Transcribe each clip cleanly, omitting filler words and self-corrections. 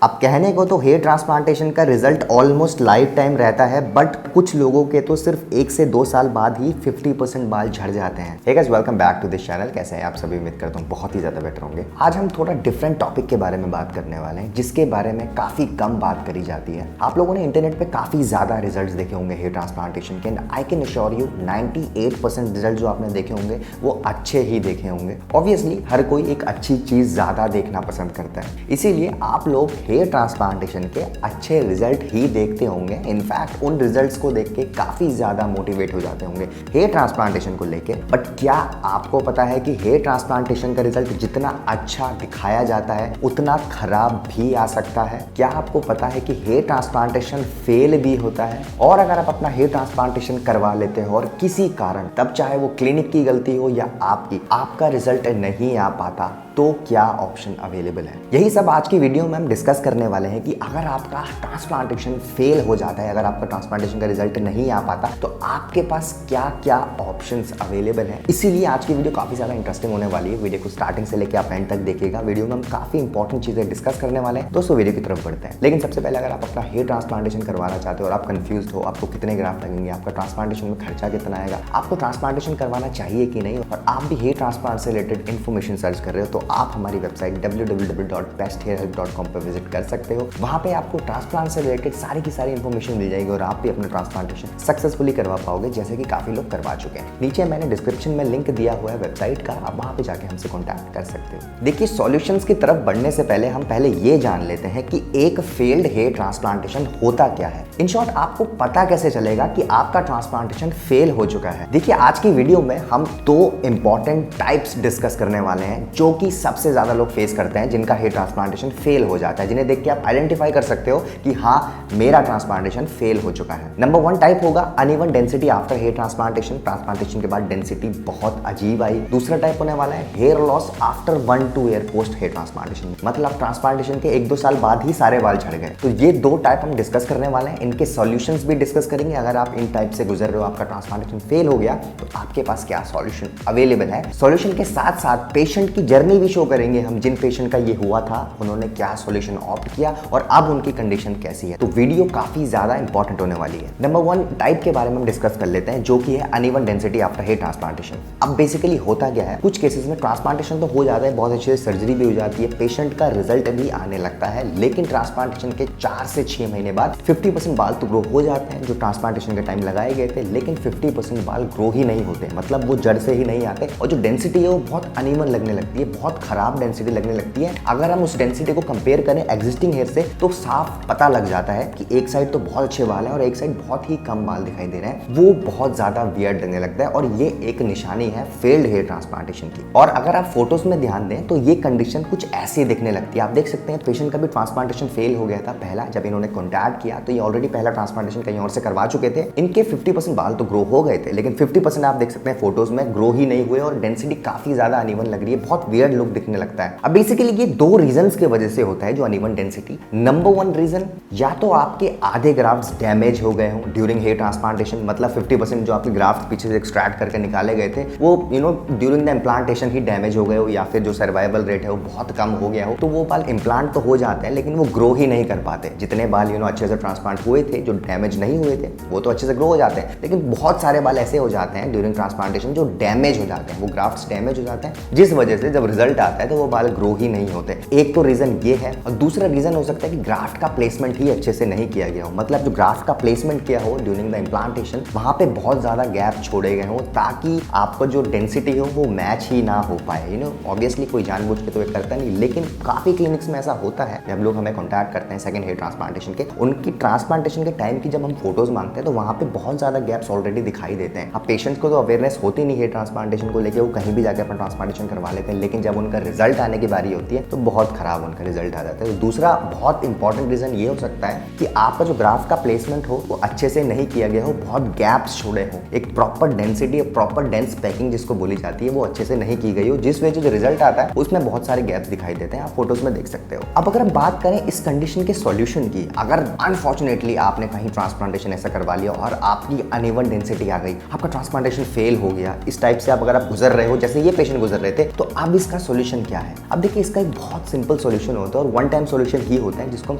अब कहने को तो हेयर ट्रांसप्लांटेशन का रिजल्ट ऑलमोस्ट लाइफ टाइम रहता है, बट कुछ लोगों के तो सिर्फ 1 से 2 साल बाद ही 50% बाल झड़ जाते हैं। Hey guys, welcome back to this channel. कैसे हैं आप सभी? उम्मीद करता हूँ बहुत ही ज़्यादा बेटर होंगे। आज हम थोड़ा डिफरेंट टॉपिक के बारे में बात करने वाले हैं, जिसके बारे में काफ़ी कम बात करी जाती है। आप लोगों ने इंटरनेट पे काफ़ी ज़्यादा रिजल्ट देखे होंगे हेयर ट्रांसप्लांटेशन के, and I can assure you 98% result जो आपने देखे होंगे वो अच्छे ही देखे होंगे। ऑब्वियसली हर कोई एक अच्छी चीज़ ज़्यादा देखना पसंद करता है, इसीलिए आप लोग हेयर ट्रांसप्लांटेशन के अच्छे रिजल्ट ही देखते होंगे। इनफैक्ट उन रिजल्ट्स को देख के काफ़ी ज़्यादा मोटिवेट हो जाते होंगे हेयर ट्रांसप्लांटेशन को लेके। बट क्या आपको पता है कि हेयर ट्रांसप्लांटेशन का रिजल्ट जितना अच्छा दिखाया जाता है उतना खराब भी आ सकता है? क्या आपको पता है कि हेयर ट्रांसप्लांटेशन फेल भी होता है? और अगर आप अपना हेयर ट्रांसप्लांटेशन करवा लेते हो और किसी कारण, तब चाहे वो क्लिनिक की गलती हो या आपकी, आपका रिजल्ट नहीं आ पाता, तो क्या ऑप्शन अवेलेबल है? यही सब आज की वीडियो में हम डिस्कस करने वाले हैं कि अगर आपका ट्रांसप्लांटेशन फेल हो जाता है, अगर आपका ट्रांसप्लांटेशन का रिजल्ट नहीं आ पाता, तो आपके पास क्या क्या ऑप्शंस अवेलेबल हैं। इसीलिए आज की वीडियो काफी ज्यादा इंटरेस्टिंग होने वाली है। वीडियो को स्टार्टिंग से लेकर आप एंड तक देखिएगा। वीडियो में हम काफी इंपॉर्टेंट चीजें डिस्कस करने वाले हैं। दोस्तों वीडियो की तरफ बढ़ते हैं, लेकिन सबसे पहले अगर आप अपना हेयर ट्रांसप्लांटेशन करवाना चाहते हो और आप कंफ्यूज हो, आपको कितने ग्राफ्ट लगेंगे, आपका ट्रांसप्लांटेशन में खर्चा कितना आएगा, आपको ट्रांसप्लांटेशन करवाना चाहिए कि नहीं, और आप भी हेयर ट्रांसप्लांट से रिलेटेड इन्फॉर्मेशन सर्च कर रहे हो, तो आप हमारी वेबसाइट www.besthairhelp.com पर विजिट कर सकते हो। वहां पे आपको ट्रांसप्लांट से रिलेटेड सारी की सारी इन्फॉर्मेशन मिल जाएगी और आप भी अपना ट्रांसप्लांटेशन सक्सेसफुली करवा पाओगे, जैसे कि काफी लोग करवा चुके हैं। नीचे मैंने डिस्क्रिप्शन में लिंक दिया हुआ है वेबसाइट का, आप वहां पे जाके हमसे कॉन्टैक्ट कर सकते हो। देखिए, सॉल्यूशंस की तरफ बढ़ने से पहले हम पहले ये जान लेते हैं कि एक फेल्ड हेयर ट्रांसप्लांटेशन होता क्या है। इन शॉर्ट, आपको पता कैसे चलेगा कि आपका ट्रांसप्लांटेशन फेल हो चुका है? देखिए, आज की वीडियो में हम 2 इंपॉर्टेंट टाइप्स डिस्कस करने वाले हैं जो कि सबसे ज्यादा लोग फेस करते हैं, जिनका हेयर ट्रांसप्लांटेशन फेल हो जाता है, जिन्हें देख के आप आइडेंटिफाई कर सकते हो कि हाँ, मेरा ट्रांसप्लांटेशन फेल हो चुका है। नंबर 1 टाइप होगा uneven density after hair transplantation. Transplantation के बाद डेंसिटी बहुत अजीब आई। दूसरा टाइप होने वाला है hair loss after 1-2 year post hair transplantation, मतलब ट्रांसप्लांटेशन के 1-2 साल बाद ही सारे बाल झड़ गए। तो ये 2 टाइप हम डिस्कस करने वाले हैं। इनके सॉल्यूशंस भी डिस्कस करेंगे। अगर आप इन टाइप से गुजर रहे हो, आपका ट्रांसप्लांटेशन फेल हो गया, तो आपके पास क्या सॉल्यूशन अवेलेबल है। सॉल्यूशन के साथ साथ पेशेंट की जर्नी भी शो करेंगे हम, जिन पेशेंट का ये हुआ था उन्होंने क्या सॉल्यूशन ऑप्ट किया और अब उनकी कंडीशन कैसी है। तो वीडियो काफी ज्यादा इंपॉर्टेंट होने वाली है। नंबर 1 टाइप के बारे में हम डिस्कस कर लेते हैं, जो कि है uneven density after hair transplantation. अब बेसिकली होता क्या है, कुछ केसेस में ट्रांसप्लांटेशन तो हो जाता है, बहुत अच्छे से सर्जरी भी हो जाती है, पेशेंट का रिजल्ट भी आने लगता है, लेकिन ट्रांसप्लांटेशन के 4 से 6 महीने बाद 50% बाल तो ग्रो हो जाते हैं जो ट्रांसप्लांटेशन के टाइम लगाए गए थे, लेकिन 50% बाल ग्रो ही नहीं होते, मतलब वो जड़ से ही नहीं आते, और जो डेंसिटी है वो बहुत अनइवन लगने लगती है, बहुत खराब डेंसिटी लगने लगती है। अगर हम उस डेंसिटी को कंपेयर करें एग्जिस्टिंग हेयर से, तो साफ पता लग जाता है कि एक साइड तो बहुत अच्छे बाल है और एक साइड बहुत ही कम बाल दिखाई दे रहे हैं। वो बहुत ज्यादा वियर्ड लगने लगता है और ये एक निशानी है फेल्ड हेयर ट्रांसप्लांटेशन की। और अगर आप फोटोज में ध्यान दें तो ये कंडीशन कुछ ऐसे दिखने लगती है। आप देख सकते हैं पेशेंट का भी ट्रांसप्लांटेशन फेल हो गया था पहला, जब इन्होंने कॉन्टैक्ट किया तो ये ऑलरेडी पहला ट्रांसप्लांटेशन कहीं और से करवा चुके थे। इनके 50% बाल तो ग्रो हो गए थे, लेकिन 50% आप देख सकते हैं फोटोज में ग्रो ही नहीं हुए और डेंसिटी काफी ज्यादा अनइवन लग रही है, बहुत वियर्ड लुक दिखने लगता है। अब बेसिकली ये 2 रीजंस की वजह से होता है जो अनइवन डेंसिटी। नंबर 1 रीजन, या तो आपके आधे ग्राफ्ट्स डैमेज हो गए हों ड्यूरिंग हेयर ट्रांसप्लांटेशन, मतलब 50% जो आपके ग्राफ्ट पीछे से एक्सट्रैक्ट करके निकाले गए थे वो during the implantation he damage हो गए हो, या फिर जो सर्वाइवल रेट है वो बहुत कम हो गया हो, तो वो बाल इम्प्लांट तो हो जाते हैं लेकिन वो ग्रो ही नहीं कर पाते। जितने बाल अच्छे से ट्रांसप्लांट हुए थे, जो डैमेज नहीं हुए थे, वो तो अच्छे से ग्रो हो जाते हैं, लेकिन बहुत सारे बाल ऐसे हो जाते हैं ड्यूरिंग ट्रांसप्लांटेशन जो डैमेज हो जाते हैं, वो ग्राफ्ट्स डैमेज हो जाते हैं, जिस वजह से जब रिजल्ट आता है तो वो बाल ग्रो ही नहीं होते। एक तो रीजन ये है, और दूसरा रीजन हो सकता है कि ग्राफ्ट का प्लेसमेंट ही अच्छे से नहीं किया गया हो, मतलब जो ग्राफ्ट का प्लेसमेंट किया हो ड्यूरिंग द इम्प्लांटेशन, वहां पे बहुत ज्यादा गैप छोड़े गए हो ताकि आपको जो डेंसिटी हो वो मैच ही ना हो पाए। ऑब्वियसली कोई जानबूझ के तो ये करता नहीं, लेकिन काफी क्लिनिक्स में ऐसा होता है। जब लोग हमें कॉन्टैक्ट करते हैं सेकंड हेयर ट्रांसप्लांटेशन के, उनकी ट्रांसप्लांटेशन के टाइम की जब हम फोटोज मांगते हैं तो वहां पे बहुत ज्यादा गैप्स ऑलरेडी दिखाई देते हैं। अब पेशेंट्स को तो अवेयरनेस होती नहीं है ट्रांसप्लांटेशन को लेकर, वो कहीं भी जाकर अपना ट्रांसप्लांटेशन करवा लेते हैं, लेकिन जब उनका रिजल्ट आने की बारी होती है तो बहुत खराब उनका रिजल्ट आ जाता है। दूसरा बहुत इंपॉर्टेंट रीजन ये हो सकता है कि आपका जो ग्राफ्ट का प्लेसमेंट हो वो अच्छे से नहीं किया गया हो, बहुत गैप्स छोड़े हो, एक proper density, proper dense packing जिसको बोली जाती है वो अच्छे से नहीं की गई हो, जिस वजह से जो रिजल्ट आता है उसमें बहुत सारे गैप्स दिखाई देते हैं। आप फोटोज में देख सकते हो। अब अगर हम बात करें इस कंडीशन के सॉल्यूशन की, अगर अनफॉर्चुनेटली आपने कहीं ट्रांसप्लांटेशन ऐसा करवा लिया और आपकी अनइवन डेंसिटी आ गई, आपका ट्रांसप्लांटेशन फेल हो गया, इस टाइप से अगर आप गुजर रहे हो, जैसे ये पेशेंट गुजर रहे थे, तो अब इसका सोल्यूशन क्या है? अब देखिए इसका एक बहुत सिंपल सोल्यूशन होता है और वन टाइम सोल्यूशन ही होता है जिसको हम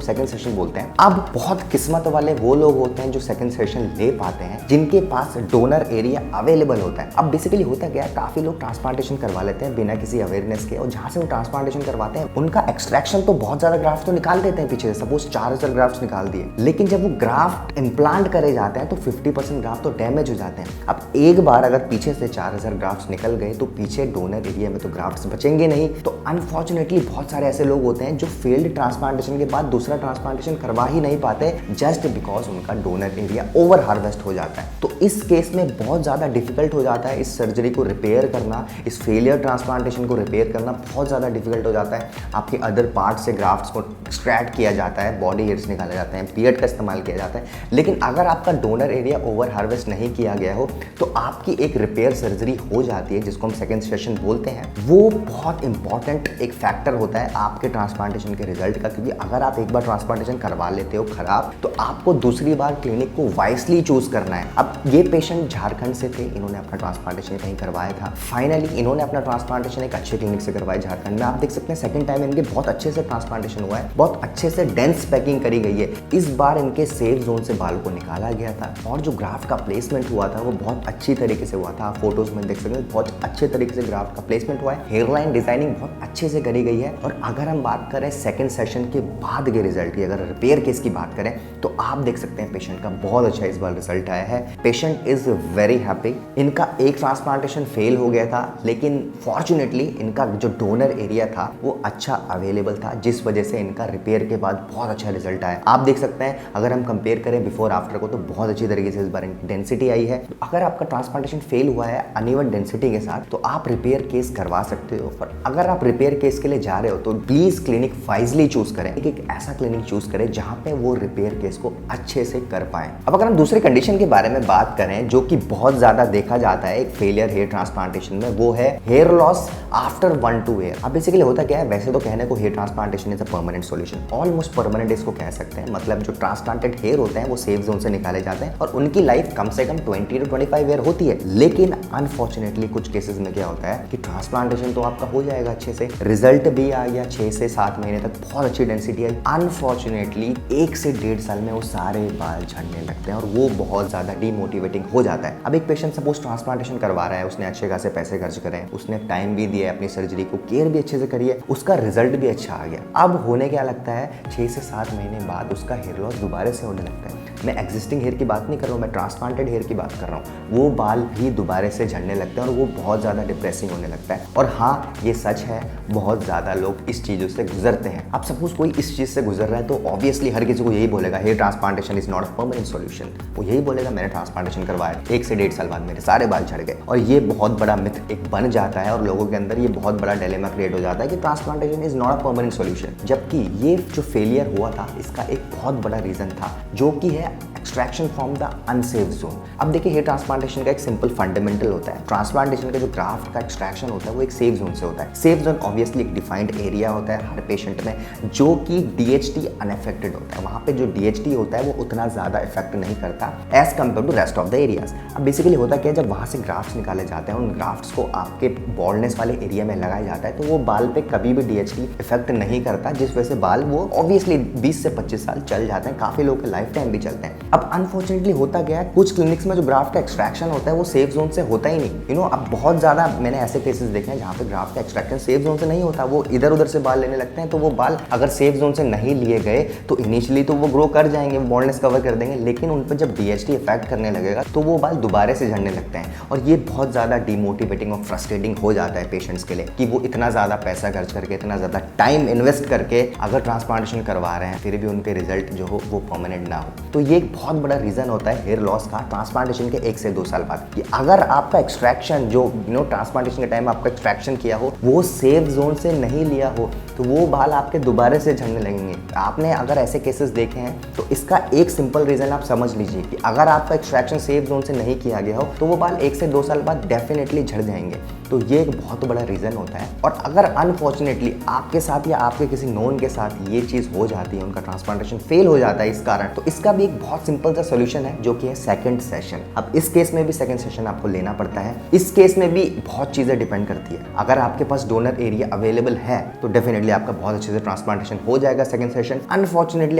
सेकंड सेशन बोलते हैं। अब बहुत किस्मत वाले वो लोग होते हैं जो सेकंड सेशन ले पाते हैं, जिनके पास डोनर एरिया अवेलेबल होता है। अब बेसिकली होता क्या है, काफी लोग ट्रांसप्लांटेशन करवा लेते हैं बिना किसी अवेयरनेस के, और जहां से वो ट्रांसप्लांटेशन करवाते हैं उनका एक्सट्रैक्शन तो बहुत ज्यादा ग्राफ्ट तो निकाल देते हैं पीछे, सपोज 4000 ग्राफ्ट निकाल दिए, लेकिन जब वो ग्राफ्ट इम्प्लांट करे जाते हैं तो 50% ग्राफ्ट तो डैमेज हो जाते हैं। अब एक बार अगर पीछे से 4000 ग्राफ्ट निकल गए तो पीछे डोनर एरिया में तो ग्राफ्ट बचेंगे नहीं। तो अनफॉर्चुनेटली बहुत सारे ऐसे लोग होते हैं जो फेल्ड ट्रांसप्लांटेशन के बाद दूसरा ट्रांसप्लांटेशन करवा ही नहीं पाते, जस्ट बिकॉज उनका डोनर एरिया ओवर हार्वेस्ट हो जाता है। तो इस केस में बहुत ज्यादा डिफिकल्ट हो जाता है इस सर्जरी को रिपेयर करना, इस फेलियर ट्रांसप्लांटेशन को रिपेयर करना बहुत ज्यादा डिफिकल्ट हो जाता है। आपके अदर पार्ट से ग्राफ्ट्स को एक्सट्रैक्ट किया जाता है, बॉडी हेयर्स निकाले जाते हैं, पीएट का इस्तेमाल किया जाता है, लेकिन अगर आपका डोनर एरिया ओवर हार्वेस्ट नहीं किया गया हो तो आपकी एक रिपेयर सर्जरी हो जाती है जिसको हम सेकंड सेशन बोलते हैं। वो बहुत इंपॉर्टेंट एक फैक्टर होता है आपके ट्रांसप्लांटेशन के रिजल्ट का, क्योंकि अगर आप एक बार ट्रांसप्लांटेशन करवा लेते हो खराब तो आपको दूसरी बार क्लिनिक को वाइसली चूज करना है। अब ये पेशेंट झारखंड से थे, इन्होंने अपना ट्रांसप्लांटेशन कहीं करवाया था, फाइनली इन्होंने अपना ट्रांसप्लांटेशन एक अच्छे क्लिनिक से करवाया झारखंड में। आप देख सकते हैं सेकंड टाइम इनके बहुत अच्छे से ट्रांसप्लांटेशन हुआ है, बहुत अच्छे से डेंस पैकिंग करी गई है। इस बार इनके सेफ जोन से बाल को निकाला गया था और जो ग्राफ्ट का प्लेसमेंट हुआ था वो बहुत अच्छी तरीके से हुआ था। आप फोटोज में देख सकते हैं बहुत अच्छे तरीके से ग्राफ्ट का प्लेसमेंट हुआ है, हेयरलाइन डिजाइनिंग बहुत अच्छे से करी गई है। और अगर हम बात करें सेकंड सेशन के बाद के रिजल्ट की, अगर रिपेयर केस की बात करें तो आप देख सकते हैं पेशेंट का बहुत अच्छा इस बार रिजल्ट आया है। Patient is very happy. इनका एक ट्रांसप्लांटेशन फेल हो गया था, लेकिन फॉर्चुनेटली इनका जो डोनर एरिया था वो अच्छा अवेलेबल था, जिस वजह से इनका रिपेयर के बाद बहुत अच्छा रिजल्ट आया। आप देख सकते हैं अगर हम कंपेयर करें बिफोर आफ्टर को तो बहुत अच्छी तरीके से इस बार इनकी डेंसिटी आई है। अगर आपका ट्रांसप्लांटेशन फेल हुआ है अनइवन डेंसिटी के साथ तो आप रिपेयर केस करवा सकते हो, पर अगर आप रिपेयर केस के लिए जा रहे हो तो प्लीज क्लिनिक वाइजली चूज करें, एक ऐसा क्लिनिक चूज करें जहां पे वो रिपेयर केस को अच्छे से कर पाए। अब अगर हम दूसरे कंडीशन के बारे में बात करें जो कि बहुत ज्यादा देखा जाता है एक फेलियर हेयर ट्रांसप्लांटेशन में, वो है हेयर लॉस आफ्टर 1 2 ईयर। अब बेसिकली होता क्या है, वैसे तो कहने को hair transplantation is a permanent solution, almost permanent इसको कह सकते हैं। मतलब जो ट्रांसप्लांटेड हेयर होते हैं वो सेफ जोन से निकाले जाते हैं और उनकी लाइफ कम से कम 20 to 25 ईयर होती है। लेकिन अनफॉर्चुनेटली कुछ केसेस में क्या होता है कि ट्रांसप्लांटेशन तो आपका हो जाएगा अच्छे से, रिजल्ट भी आ गया 6 से 7 महीने तक, बहुत अच्छी डेंसिटी आई। अनफॉर्चुनेटली 1 से 1.5 साल में वो सारे बाल झड़ने लगते हैं और वो बहुत ज्यादा डीमोटिवेटिंग हो जाता है। अब एक पेशेंट सपोज ट्रांसप्लांटेशन करवा रहा है, उसने अच्छे खासे पैसे खर्च करे, उसने टाइम भी दिया है अपनी सर्जरी को, केयर भी अच्छे से करी है, उसका रिजल्ट भी अच्छा आ गया। अब होने क्या लगता है 6 से 7 महीने बाद उसका हेयर लॉस दोबारा से होने लगता है। मैं एग्जिस्टिंग हेयर की बात नहीं कर रहा हूँ, मैं ट्रांसप्लांटेड हेयर की बात कर रहा हूँ। वो बाल भी दोबारा से झड़ने लगते हैं और वो बहुत ज़्यादा डिप्रेसिंग होने लगता है। और हाँ, ये सच है, बहुत ज़्यादा लोग इस चीज़ों से गुजरते हैं। अब सपोज कोई इस चीज़ से गुजर रहा है तो ऑब्वियसली हर किसी को यही बोलेगा hair transplantation is not a permanent solution. वो यही बोलेगा मैंने ट्रांसप्लांटेशन करवाया, 1 से 1.5 साल बाद मेरे सारे बाल झड़ गए। और ये बहुत बड़ा मिथ एक बन जाता है और लोगों के अंदर ये बहुत बड़ा डिलेमा क्रिएट हो जाता है कि transplantation is not a permanent solution. जबकि ये जो फेलियर हुआ था इसका एक बहुत बड़ा रीजन था जो कि है extraction from the unsafe zone. अब देखिए हेयर ट्रांसप्लांटेशन का एक सिंपल फंडामेंटल होता है, ट्रांसप्लांटेशन का जो ग्राफ्ट का एक्सट्रैक्शन होता है वो एक सेफ जोन से होता है। सेफ जोन ऑब्वियसली एक डिफाइंड एरिया होता है हर पेशेंट में जो कि डीएचटी अनअफेक्टेड होता है। वहाँ पे जो डीएचटी होता है वो उतना ज़्यादा इफेक्ट नहीं करता as compare to rest of the areas. अब बेसिकली होता क्या है, जब वहाँ से ग्राफ्ट्स निकाले जाते हैं, उन ग्राफ्ट्स को आपके बॉल्डनेस वाले एरिया में लगाया जाता है तो वो बाल पे कभी भी डीएचटी इफेक्ट नहीं करता, जिस वजह से बाल वो ऑब्वियसली 20 से 25 साल चल जाते हैं, काफ़ी लोगों के लाइफ टाइम भी चलते हैं। अब अनफॉर्चुनेटली होता गया है कुछ क्लिनिक्स में जो ग्राफ्ट का एक्सट्रैक्शन होता है वो सेफ जोन से होता ही नहीं। अब बहुत ज़्यादा मैंने ऐसे केसेस देखे हैं जहाँ पे ग्राफ्ट का एक्सट्रैक्शन सेफ जोन से नहीं होता, वो इधर उधर से बाल लेने लगते हैं। तो वो बाल अगर सेफ जोन से नहीं लिए गए तो इनिशियली तो वो ग्रो कर जाएंगे, बॉल्डनेस कवर कर देंगे, लेकिन उन पर जब डीएचटी इफेक्ट करने लगेगा तो वो बाल दोबारा से झड़ने लगते हैं। और ये बहुत ज़्यादा डिमोटिवेटिंग और फ्रस्ट्रेटिंग हो जाता है पेशेंट्स के लिए कि वो इतना ज़्यादा पैसा खर्च करके, इतना ज़्यादा टाइम इन्वेस्ट करके अगर ट्रांसप्लांटेशन करवा रहे हैं फिर भी उनके रिजल्ट जो हो वो परमानेंट ना हो। तो ये एक बहुत बड़ा रीज़न होता है हेयर लॉस का ट्रांसप्लांटेशन के 1 से 2 साल बाद, कि अगर आपका एक्सट्रैक्शन जो ट्रांसप्लांटेशन के टाइम आपका एक्सट्रैक्शन किया हो वो सेफ जोन से नहीं लिया हो तो वो बाल आपके दोबारा से झड़ने लगेंगे। आपने अगर ऐसे केसेस देखे हैं तो इसका एक सिंपल रीजन आप समझ लीजिए कि अगर आपका एक्सट्रैक्शन सेफ जोन से नहीं किया गया हो तो वो बाल 1 से 2 साल बाद डेफिनेटली झड़ जाएंगे। तो ये एक बहुत बड़ा रीज़न होता है। और अगर अनफॉर्चुनेटली आपके साथ या आपके किसी नोन के साथ ये चीज़ हो जाती है, उनका ट्रांसप्लांटेशन फेल हो जाता है इस कारण, तो इसका भी एक बहुत सिंपल सा सोल्यूशन है जो कि है सेकंड सेशन। अब इस केस में भी सेकंड सेशन आपको लेना पड़ता है। इस केस में भी बहुत चीज़ें डिपेंड करती है। अगर आपके पास डोनर एरिया अवेलेबल है तो डेफिनेटली आपका बहुत अच्छे से ट्रांसप्लांटेशन हो जाएगा सेकंड सेशन। अनफॉर्चुनेटली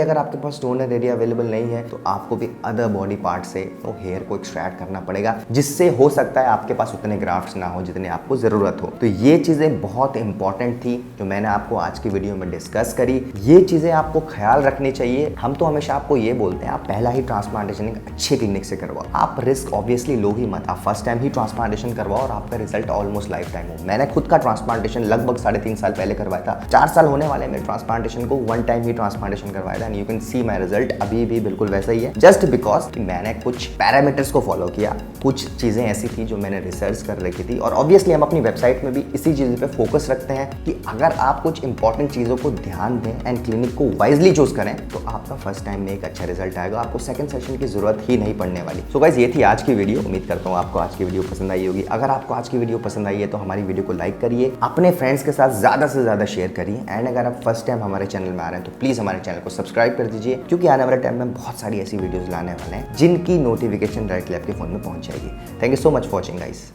अगर आपके पास डोनर एरिया अवेलेबल नहीं है तो आपको भी अदर बॉडी पार्ट से तो हेयर को एक्सट्रैक्ट करना पड़ेगा, जिससे हो सकता है आपके पास उतने ग्राफ्ट्स ना हो जितने आपको ज़रूरत हो। तो ये चीज़ें बहुत इंपॉर्टेंट थी जो मैंने आपको आज की वीडियो में डिस्कस करी। ये चीज़ें आपको ख्याल रखनी चाहिए। हम तो हमेशा आपको ये बोलते हैं आप पहला ही ट्रांसप्लांटेशन एक अच्छे क्लिनिक से करवाओ। आप रिस्क ऑब्वियसली लो ही मत। आप फर्स्ट टाइम ही ट्रांसप्लांटेशन करवाओ और आपका रिजल्ट ऑलमोस्ट लाइफ टाइम हो। मैंने खुद का ट्रांसप्लांटेशन लगभग 3.5 साल पहले करवाया था। 4 साल होने वाले मेरे ट्रांसप्लांटेशन को, 1 टाइम ही ट्रांसप्लांटेशन करवाया था। And you can see my result अभी भी बिल्कुल वैसा ही है, जस्ट बिकॉज मैंने कुछ पैरामीटर्स को फॉलो किया। कुछ चीज़ें ऐसी थी जो मैंने रिसर्च कर रखी थी। और ऑब्वियसली हम अपनी वेबसाइट में भी इसी चीज़ पे फोकस रखते हैं कि अगर आप कुछ इंपॉर्टेंट चीज़ों को ध्यान दें एंड क्लिनिक को वाइजली चूज करें तो आपका फर्स्ट टाइम में एक अच्छा रिजल्ट आएगा। आपको सेकंड सेशन की जरूरत ही नहीं पड़ने वाली। सो गाइस, ये थी आज की वीडियो। उम्मीद करता हूँ आपको आज की वीडियो पसंद आई होगी। अगर आपको आज की वीडियो पसंद आई है तो हमारी वीडियो को लाइक करिए, अपने फ्रेंड्स के साथ ज़्यादा से ज़्यादा शेयर करिए। एंड अगर आप फर्स्ट टाइम हमारे चैनल में आ रहे हैं तो प्लीज़ हमारे चैनल को सब्सक्राइब कर दीजिए, क्योंकि आने वाले टाइम में बहुत सारी ऐसी वीडियोज़ लाने वाले हैं जिनकी नोटिफिकेशन डायरेक्टली आपके फ़ोन में पहुँच जाएगी। Thank you so much for watching guys.